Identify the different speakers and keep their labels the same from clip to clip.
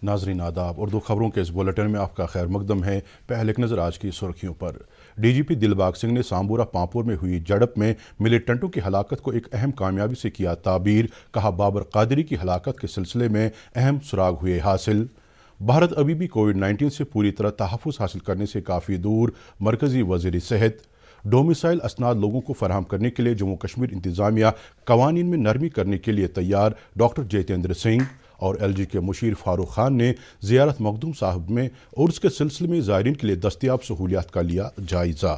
Speaker 1: नाजरीन आदाब। उर्दू खबरों के इस बुलेटिन में आपका खैर मकदम है। पहले एक नज़र आज की सुर्खियों पर। DGP दिलबाग सिंह ने सांबूरा पांपुर में हुई झड़प में मिलिटेंटों की हलाकत को एक अहम कामयाबी से किया ताबीर। कहा, बाबर कादरी की हलाकत के सिलसिले में अहम सुराग हुए हासिल। भारत अभी भी कोविड-19 से पूरी तरह तहफ़्फ़ुज़ हासिल करने से काफ़ी दूर। मरकज़ी वज़ीर सेहत। डोमिसाइल असनाद लोगों को फराहम करने के लिए जम्मू कश्मीर इंतज़ामिया कवानीन में नरमी करने के लिए तैयार। डॉक्टर जितेंद्र सिंह। और LG के मुशीर फारूक खान ने ज़ियारत मखदूम साहब में उर्स के सिलसिले में ज़ायरीन के लिए दस्तियाब सहूलियात का लिया जायज़ा।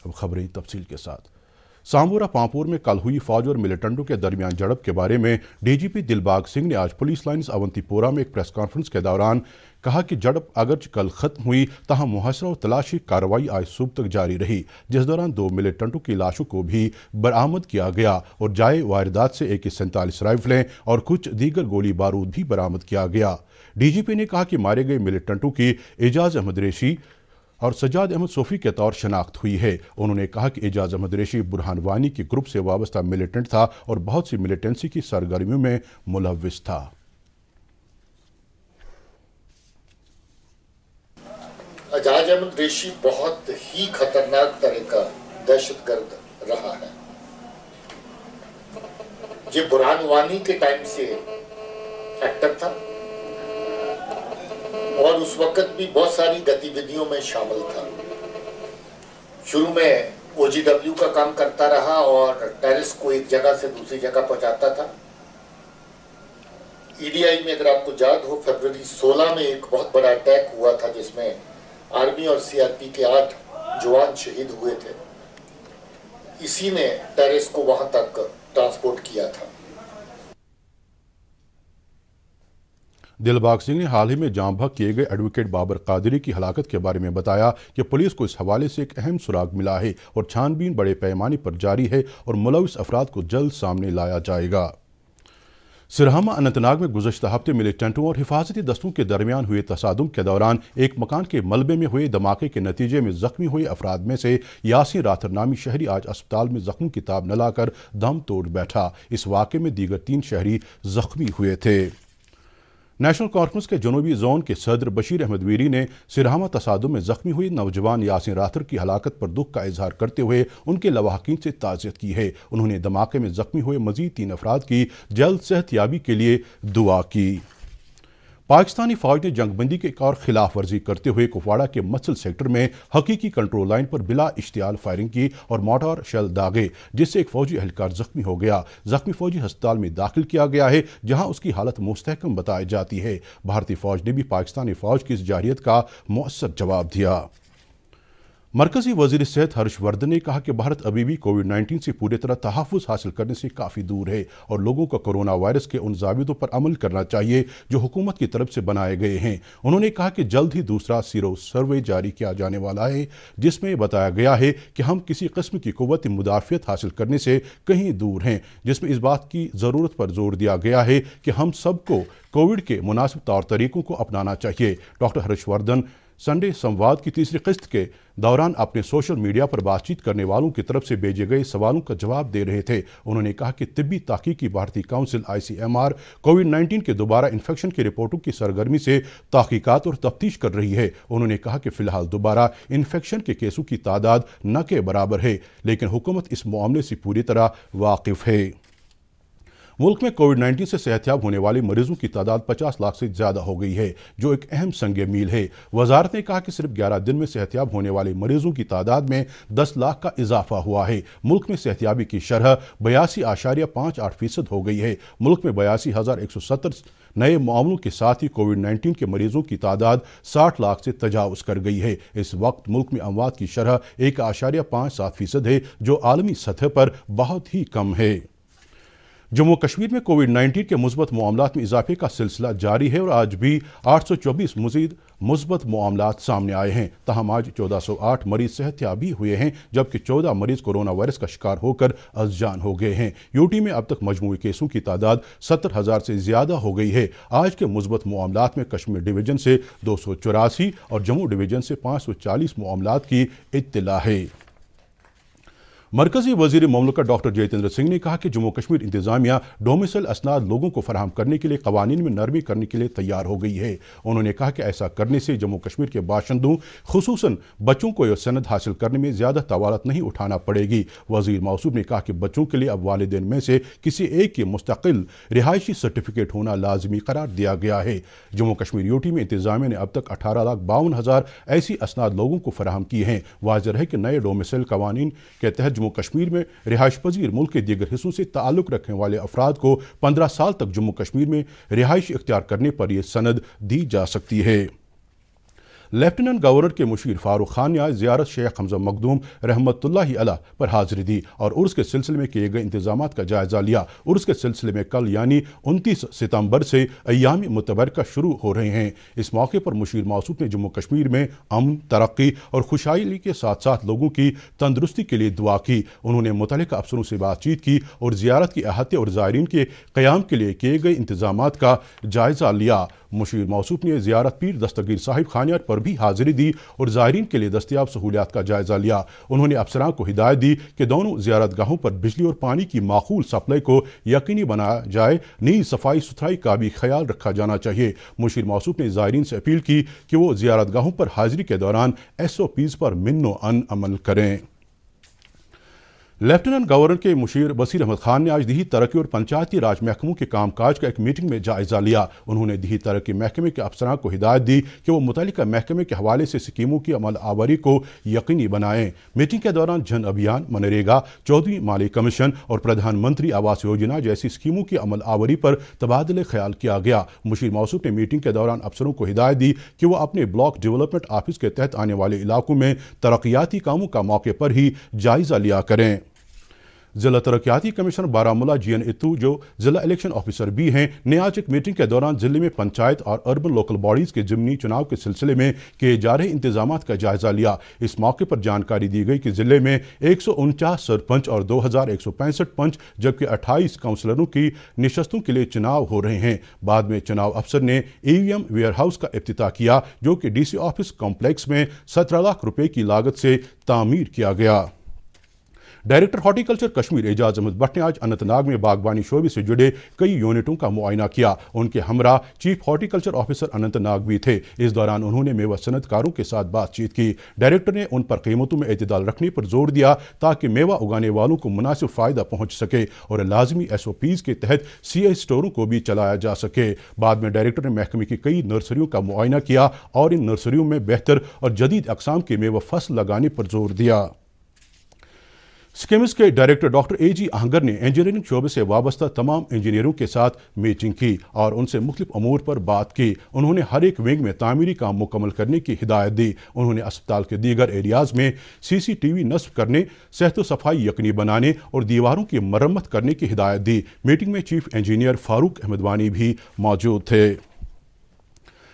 Speaker 1: अब खबरें तफसील के साथ। सांबूरा पांपुर में कल हुई फौज और मिलिटेंटों के दरमियान झड़प के बारे में DGP दिलबाग सिंह ने आज पुलिस लाइन्स अवंतीपोरा में एक प्रेस कॉन्फ्रेंस के दौरान कहा कि झड़प अगरचे कल खत्म हुई, ताहम मुहासरा और तलाशी कार्रवाई आज सुबह तक जारी रही, जिस दौरान 2 मिलिटेंटों की लाशों को भी बरामद किया गया और जाए वारदात से AK-47 राइफलें और कुछ दीगर गोली बारूद भी बरामद किया गया। DGP ने कहा कि मारे गए मिलिटेंटों की एजाज अहमद रेशी और सजाद अहमद सोफी के तौर शनाख्त हुई है। उन्होंने कहा कि एजाज अहमद रेशी बुरहान वानी के ग्रुप से वाबस्ता मिलिटेंट था और बहुत सी मिलिटेंसी की सरगर्मियों में मुलव्विस था।
Speaker 2: एजाज अहमद रेशी बहुत ही खतरनाक तरह का दहशतगर्द रहा है। ये बुरहान वानी के टाइम से एक्टर था और उस वक्त भी बहुत सारी गतिविधियों में शामिल था। शुरू में OGW का काम करता रहा और टेररिस्ट को एक जगह से दूसरी जगह पहुंचाता था। EDI में अगर आपको याद हो, फरवरी 16 में एक बहुत बड़ा अटैक हुआ था जिसमें आर्मी और CRP के 8 जवान शहीद हुए थे। इसी ने टेररिस्ट को वहां तक ट्रांसपोर्ट किया था।
Speaker 1: दिलबाग सिंह ने हाल ही में जाम बहक किए गए एडवोकेट बाबर कादरी की हलाकत के बारे में बताया कि पुलिस को इस हवाले से एक अहम सुराग मिला है और छानबीन बड़े पैमाने पर जारी है और मुलविस अफराद को जल्द सामने लाया जाएगा। सिरहामा अनंतनाग में गुज़श्ता हफ्ते मिलिटेंटों और हिफाजती दस्तों के दरमियान हुए तसादुम के दौरान एक मकान के मलबे में हुए धमाके के नतीजे में जख्मी हुए अफराद में से यासीन राथर नामी शहरी आज अस्पताल में जख्मों की ताब न लाकर दम तोड़ बैठा। इस वाक़े में दीगर 3 शहरी जख्मी हुए थे। नेशनल कॉन्फ्रेंस के जनूबी जोन के सदर बशीर अहमद वीरी ने सिरहामा तसादुम में जख्मी हुई नौजवान यासीन राथर की हलाकत पर दुख का इजहार करते हुए उनके लवाहकीन से ताज़ियत की है। उन्होंने धमाके में जख्मी हुए मजीद 3 अफराद की जल्द सेहतयाबी के लिए दुआ की। पाकिस्तानी फौज ने जंगबंदी की एक और खिलाफ वर्जी करते हुए कुपवाड़ा के मसल सेक्टर में हकीकी कंट्रोल लाइन पर बिला इश्तियाल फायरिंग की और मोर्टार शेल दागे, जिससे एक फौजी एहलकार जख्मी हो गया। जख्मी फौजी अस्पताल में दाखिल किया गया है, जहां उसकी हालत मुस्तहकम बताई जाती है। भारतीय फौज ने भी पाकिस्तानी फौज की इस जारियत का मुअस्सर जवाब दिया। मरकज़ी वज़ीर सेहत हर्षवर्धन ने कहा कि भारत अभी भी कोविड-19 से पूरी तरह तहफ़्फ़ुज़ हासिल करने से काफ़ी दूर है और लोगों को कोरोना वायरस के उन ज़ाबितों पर अमल करना चाहिए जो हुकूमत की तरफ से बनाए गए हैं। उन्होंने कहा कि जल्द ही दूसरा सीरो सर्वे जारी किया जाने वाला है, जिसमें बताया गया है कि हम किसी किस्म की क़ुव्वत मुदाफ़ियत हासिल करने से कहीं दूर हैं, जिसमें इस बात की ज़रूरत पर जोर दिया गया है कि हम सबको कोविड के मुनासिब तौर तरीक़ों को अपनाना चाहिए। डॉक्टर हर्षवर्धन संडे संवाद की तीसरी किस्त के दौरान अपने सोशल मीडिया पर बातचीत करने वालों की तरफ से भेजे गए सवालों का जवाब दे रहे थे। उन्होंने कहा कि तिब्बी तहकीकी भारतीय काउंसिल ICMR कोविड-19 के दोबारा इन्फेक्शन की रिपोर्टों की सरगर्मी से तहकीकात और तफ्तीश कर रही है। उन्होंने कहा कि फ़िलहाल दोबारा इन्फेक्शन के केसों की तादाद न के बराबर है, लेकिन हुकूमत इस मामले से पूरी तरह वाकिफ़ है। मुल्क में कोविड-19 से सेहतयाब होने वाले मरीजों की तादाद 50 लाख से ज़्यादा हो गई है, जो एक अहम संग मील है। वजारत ने कहा कि सिर्फ 11 दिन में सेहतयाब होने वाले मरीजों की तादाद में 10 लाख का इजाफा हुआ है। मुल्क में सेहतयाबी की शरह 82.58% हो गई है। मुल्क में 82,170 नए मामलों के साथ ही कोविड-19 के मरीजों की तादाद 60 लाख से तजावुज़ कर गई है। इस वक्त मुल्क में अमवात की शरह 1.57% है, जो आलमी सतह पर बहुत ही कम है। जम्मू कश्मीर में कोविड-19 के मुस्बत मामलात में इजाफे का सिलसिला जारी है और आज भी 824 मजीद मुस्बत मामलात सामने आए हैं। तहम आज 1408 मरीज सेहतयाबी हुए हैं, जबकि 14 मरीज कोरोना वायरस का शिकार होकर अज़जान हो गए हैं। यूटी में अब तक मजमूई केसों की तादाद 70,000 से ज़्यादा हो गई है। आज के मुस्बत मामलात में कश्मीर डिवीज़न से 284 और जम्मू डिवीज़न से 540 मामलात की इत्तला है। मरकजी वजीर ममलकत डॉक्टर जितेंद्र सिंह ने कहा कि जम्मू कश्मीर इंतजामिया डोमिसाइल असनाद लोगों को फराहम करने के लिए कवानीन में नरमी करने के लिए तैयार हो गई है। उन्होंने कहा कि ऐसा करने से जम्मू कश्मीर के बाशिंदों खुसूसन बच्चों को यह सनद हासिल करने में ज़्यादा तवालत नहीं उठाना पड़ेगी। वजीर मौसूफ ने कहा कि बच्चों के लिए अब वालिदैन में से किसी एक की मुस्तकिल रिहायशी सर्टिफिकेट होना लाजमी करार दिया गया है। जम्मू कश्मीर यूटी में इंतजामिया ने अब तक 18,52,000 ऐसी असनाद लोगों को फराहम की हैं। वाज़ेह है कि नए डोमिसाइल कवानीन के तहत जम्मू कश्मीर में रिहाइश पजीर मुल्क के दीगर हिस्सों से ताल्लुक रखने वाले अफराद को 15 साल तक जम्मू कश्मीर में रिहाइश इख्तियार करने पर यह सनद दी जा सकती है। लेफ्टिनेंट गवर्नर के मुशीर फारूक खान ने आज ज़ियारत शेख हमजा मखदूम रहमतुल्लाहि अलैह पर हाजिरी दी और उर्स के सिलसिले में किए गए इंतजामात का जायज़ा लिया। उर्स के सिलसिले में कल यानी 29 सितंबर से अय्याम मुतबरका शुरू हो रहे हैं। इस मौके पर मुशीर मौसूफ ने जम्मू कश्मीर में अमन, तरक्की और खुशहाली के साथ साथ लोगों की तंदुरुस्ती के लिए दुआ की। उन्होंने मुतल्लिका अफसरों से बातचीत की और ज़ियारत के अहाते और ज़ायरीन के क़याम के लिए किए गए इंतजामात का जायज़ा लिया। मुशीर मौसूफ ने ज़ियारत पीर दस्तगीर साहिब खानियात पर भी हाजिरी दी और ज़ायरीन के लिए दस्तयाब सहूलियात का जायज़ा लिया। उन्होंने अफसरान को हिदायत दी कि दोनों ज़ियारत गाहों पर बिजली और पानी की माकूल सप्लाई को यकीनी बनाया जाए। नीज सफाई सुथराई का भी ख्याल रखा जाना चाहिए। मुशीर मौसूफ ने ज़ायरीन से अपील की कि वो ज़ियारत गाहों पर हाजिरी के दौरान SOPs पर मिन्नो अन अमल करें। लेफ्टिनेंट गवर्नर के मुशीर बसीर अहमद खान ने आज दीही तरक्की और पंचायती राज महकमों के कामकाज का एक मीटिंग में जायजा लिया। उन्होंने दीही तरक्की महकमे के अफसरान को हिदायत दी कि वो मुतल्लिका महकमे के हवाले से स्कीमों की अमल आवरी को यकीनी बनाएं। मीटिंग के दौरान जन अभियान, मनरेगा, 14वीं माली कमीशन और प्रधानमंत्री आवास योजना जैसी स्कीमों की अमल आवरी पर तबादले ख्याल किया गया। मुशीर मौसूफ ने मीटिंग के दौरान अफसरों को हिदायत दी कि वो अपने ब्लॉक डेवलपमेंट ऑफिस के तहत आने वाले इलाकों में तरक्याती कामों का मौके पर ही जायजा लिया करें। जिला तरक्याती कमिश्नर बारामूला GN इत्तू, जो जिला इलेक्शन ऑफिसर भी हैं, ने आज एक मीटिंग के दौरान जिले में पंचायत और अर्बन लोकल बॉडीज़ के ज़िमनी चुनाव के सिलसिले में किए जा रहे इंतजामात का जायज़ा लिया। इस मौके पर जानकारी दी गई कि ज़िले में 149 सरपंच और 2165 पंच जबकि 28 काउंसलरों की निशस्तों के लिए चुनाव हो रहे हैं। बाद में चुनाव अफसर ने EVM वेयर हाउस का इफ्तिताह किया, जो कि DC ऑफिस कॉम्प्लेक्स में 17 लाख रुपए की लागत से तामीर किया गया। डायरेक्टर हॉर्टिकल्चर कश्मीर एजाज अहमद भट्ट ने आज अनंतनाग में बागबानी शोबे से जुड़े कई यूनिटों का मुआयना किया। उनके हमरा चीफ हॉर्टिकल्चर ऑफिसर अनंतनाग भी थे। इस दौरान उन्होंने मेवा सनतकारों के साथ बातचीत की। डायरेक्टर ने उन पर कीमतों में एतदाल रखने पर जोर दिया ताकि मेवा उगाने वालों को मुनासिब फ़ायदा पहुँच सके और लाजमी SOPs के तहत CI स्टोरों को भी चलाया जा सके। बाद में डायरेक्टर ने महकमे की कई नर्सरियों का मुआयना किया और इन नर्सरियों में बेहतर और जदीद अक़साम के मेवा फसल लगाने पर जोर दिया। स्किम्स के डायरेक्टर डॉक्टर AG आहंगर ने इंजीनियरिंग शोबे से वाबस्ता तमाम इंजीनियरों के साथ मीटिंग की और उनसे मुख्तलिफ अमूर पर बात की। उन्होंने हर एक विंग में तामीरी काम मुकम्मल करने की हिदायत दी। उन्होंने अस्पताल के दीगर एरियाज़ में CCTV नस्ब करने, सेहत व सफाई यकीनी बनाने और दीवारों की मरम्मत करने की हिदायत दी। मीटिंग में चीफ इंजीनियर फारूक अहमद वानी भी मौजूद थे।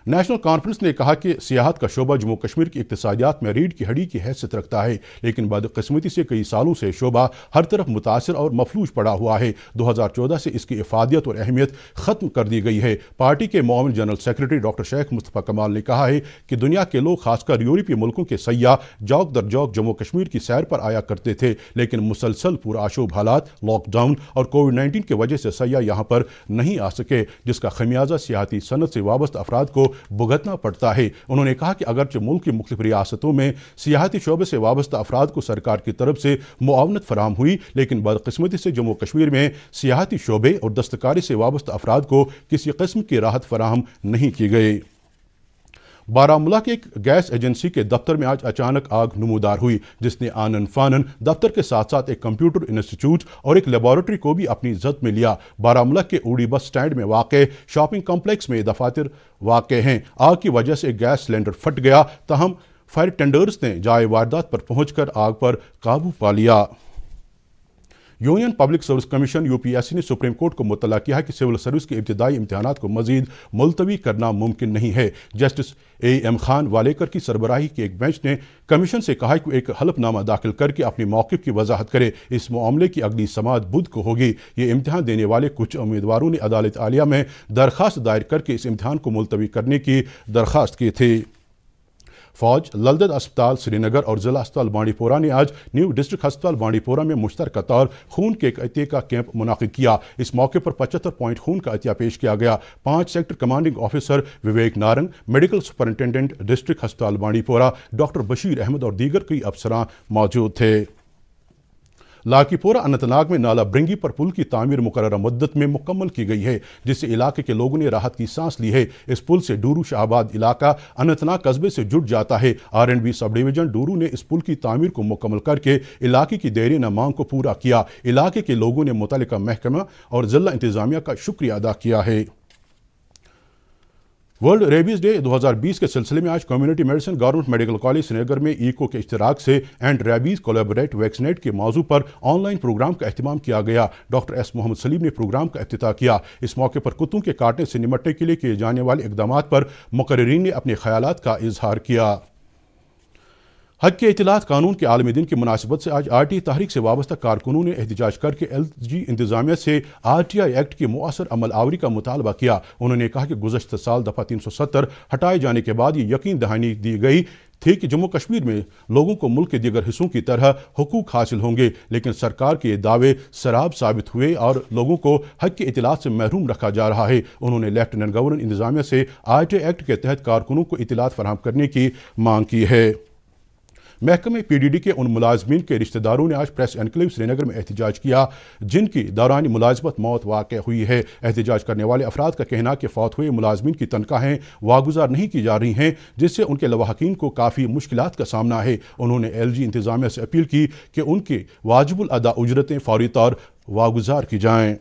Speaker 1: नेशनल कॉन्फ्रेंस ने कहा कि सियाहत का शोबा जम्मू कश्मीर की इक्तिसादियात में रीढ़ की हड्डी की हैसियत रखता है, लेकिन बदकिस्मती से कई सालों से शोबा हर तरफ मुतासर और मफलूज पड़ा हुआ है। 2014 से इसकी इफादियत और अहमियत ख़त्म कर दी गई है। पार्टी के मुआविन general secretary doctor Sheikh Mustafa Kamal ने कहा है कि दुनिया के लोग, खासकर यूरोपीय मुल्कों के सयाह, जौक दर जौक जम्मू कश्मीर की सैर पर आया करते थे, लेकिन मुसलसल पुरआशूब हालात, लॉकडाउन और कोविड-19 की वजह से सयाह यहाँ पर नहीं आ सके, जिसका खमियाजा सियाहती सनत से वाबस्ता अफराद को भुगतना पड़ता है। उन्होंने कहा कि अगरचे मुल्क की मुख्तलिफ रियासतों में सियाहती शोबे से वाबस्ता अफराद को सरकार की तरफ से मुआवनत फराहम हुई, लेकिन बदकिस्मती से जम्मू कश्मीर में सियाहती शोबे और दस्तकारी से वाबस्ता अफराद को किसी किस्म की राहत फराहम नहीं की गई। बारामूला के एक गैस एजेंसी के दफ्तर में आज अचानक आग नमूदार हुई, जिसने आनन फानन दफ्तर के साथ साथ एक कंप्यूटर इंस्टीट्यूट और एक लेबॉरेटरी को भी अपनी जद में लिया। बारामूला के उड़ी बस स्टैंड में वाक़ शॉपिंग कॉम्प्लेक्स में दफातर वाक़ हैं। आग की वजह से गैस सिलेंडर फट गया, तहम फायर टेंडर्स ने जाए वारदात पर पहुंचकर आग पर काबू पा लिया। Union public service commission UPSC ने सुप्रीम कोर्ट को मुतल्ला किया है कि सिविल सर्विस के इब्तिदाई इम्तिहानात को मजीद मुलतवी करना मुमकिन नहीं है। जस्टिस AM खान वालेकर की सरबराही के एक बेंच ने कमीशन से कहा कि एक हलफनामा दाखिल करके अपने मौक़िफ़ की वजाहत करे। इस मामले की अगली समाअत बुध को होगी। ये इम्तिहान देने वाले कुछ उम्मीदवारों ने अदालत आलिया में दरख्वास्त दायर करके इस इम्तिहान को मुलतवी करने की दरख्वास्त की थी। फौज, ललदद अस्पताल श्रीनगर और जिला अस्पताल बांडी पोरा ने आज न्यू डिस्ट्रिक्ट अस्पताल बांडी पोरा में मुश्तरका तौर खून के एक अतिया का कैंप मुनाकिद किया। इस मौके पर 75 पॉइंट खून का अतिया पेश किया गया। 5 सेक्टर कमांडिंग ऑफिसर विवेक नारंग, मेडिकल सुपरिटेंडेंट डिस्ट्रिक्ट अस्पताल बांडी पोरा डॉक्टर बशीर अहमद और दीगर कई अफसरान मौजूद थे। लाकीपोरा अनंतनाग में नाला ब्रिंगी पर पुल की तामीर मुकर्रर मुद्दत में मुकम्मल की गई है, जिससे इलाके के लोगों ने राहत की सांस ली है। इस पुल से डूरू शाहबाद इलाका अनंतनाग कस्बे से जुड़ जाता है। R&B सब डिवीजन डूरू ने इस पुल की तामीर को मुकम्मल करके इलाके की देरीन मांग को पूरा किया। इलाके के लोगों ने मुतल्लिका महकमा और जिला इंतजामिया का शुक्रिया अदा किया है। वर्ल्ड रेबीज डे 2020 के सिलसिले में आज community medicine government medical college Srinagar में ईको के इश्तराक से एंड रेबीज कोलैबोरेट वैक्सीनेट के मौजू पर ऑनलाइन प्रोग्राम का एहतमाम किया गया। डॉक्टर एस मोहम्मद सलीम ने प्रोग्राम का इफ्तिताह किया। इस मौके पर कुत्तों के काटने से निपटने के लिए किए जाने वाले इक़दामात पर मुकर्रिरीन ने अपने ख़यालात का इजहार किया। हक के इत्तलात कानून के आलमी दिन की मुनासिबत से आज RT तहरीक से वाबस्ता कारकुनों ने एहतजाज करके LG इंतजामिया से RTI एक्ट की मुअस्सर अमल आवरी का मुतालबा किया। उन्होंने कहा कि गुज़श्ता साल दफ़ा 370 हटाए जाने के बाद ये यकीन दहानी दी गई थी कि जम्मू कश्मीर में लोगों को मुल्क के दीगर हिस्सों की तरह हुकूक हासिल होंगे, लेकिन सरकार के दावे सराब साबित हुए और लोगों को हक के इत्तलात से महरूम रखा जा रहा है। उन्होंने लेफ्टिनेंट गवर्नर इंतजामिया से RTI एक्ट के तहत कारकुनों को इत्तलात फराहम करने की मांग की है। महकमे PDD के उन मुलाजमीन के रिश्तेदारों ने आज प्रेस एनक्लेव श्रीनगर में एहतजाज किया जिनकी दौरान मुलाजमत मौत वाक़ हुई है। एहतजाज करने वाले अफराद का कहना कि फौत हुए मुलाजमीन की तनख्वाहें वागुजार नहीं की जा रही हैं, जिससे उनके लवाहकीन को काफ़ी मुश्किलात का सामना है। उन्होंने LG इंतजामिया से अपील की कि उनकी वाजिबुल अदा उजरतें फौरी तौर वागुजार की जाएँ।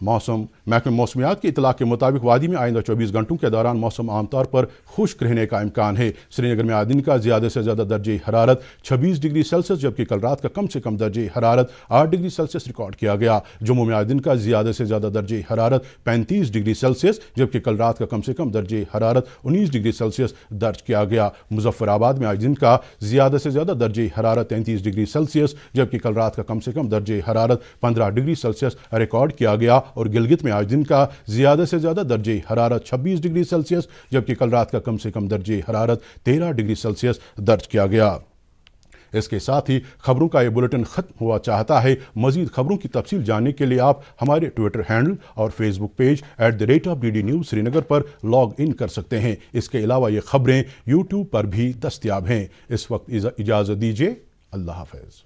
Speaker 1: मौसम महकमे मौसमियात की इतला के मुताबिक वादी में आइंदा 24 घंटों के दौरान मौसम आमतौर पर खुश्क रहने का इम्कान है। श्रीनगर में आज दिन का ज़्यादा से ज़्यादा दर्जे हरारत 26 डिग्री सेल्सियस जबकि कल रात का कम से कम दर्जे हरारत 8 डिग्री सेल्सियस रिकॉर्ड किया गया। जम्मू में आज दिन का ज़्यादा से ज़्यादा दर्जे हरारत 35 डिग्री सेल्सियस जबकि कल रात का कम से कम दर्जे हरारत 19 डिग्री सेल्सियस दर्ज किया गया। मुजफ्फराबाद में आज दिन का ज़्यादा से ज़्यादा दर्जे हरारत 33 डिग्री सेल्सियस जबकि कल रात का कम से कम दर्जे हरारत 15 डिग्री सेल्सियस रिकॉर्ड किया गया और गिलगित में आज दिन का ज़्यादा से ज़्यादा दर्जे हरारत 26 डिग्री सेल्सियस जबकि कल रात का कम से कम दर्जे हरारत 13 डिग्री सेल्सियस दर्ज किया गया। इसके साथ ही खबरों का ये बुलेटिन ख़त्म हुआ चाहता है। मज़ीद खबरों की तफसील जानने के लिए आप हमारे ट्विटर हैंडल और Facebook page @DD news Srinagar पर लॉग इन कर सकते हैं। इसके अलावा ये खबरें यूट्यूब पर भी दस्तयाब हैं। इस वक्त इजाज़त दीजिए। अल्लाह हाफ़िज़।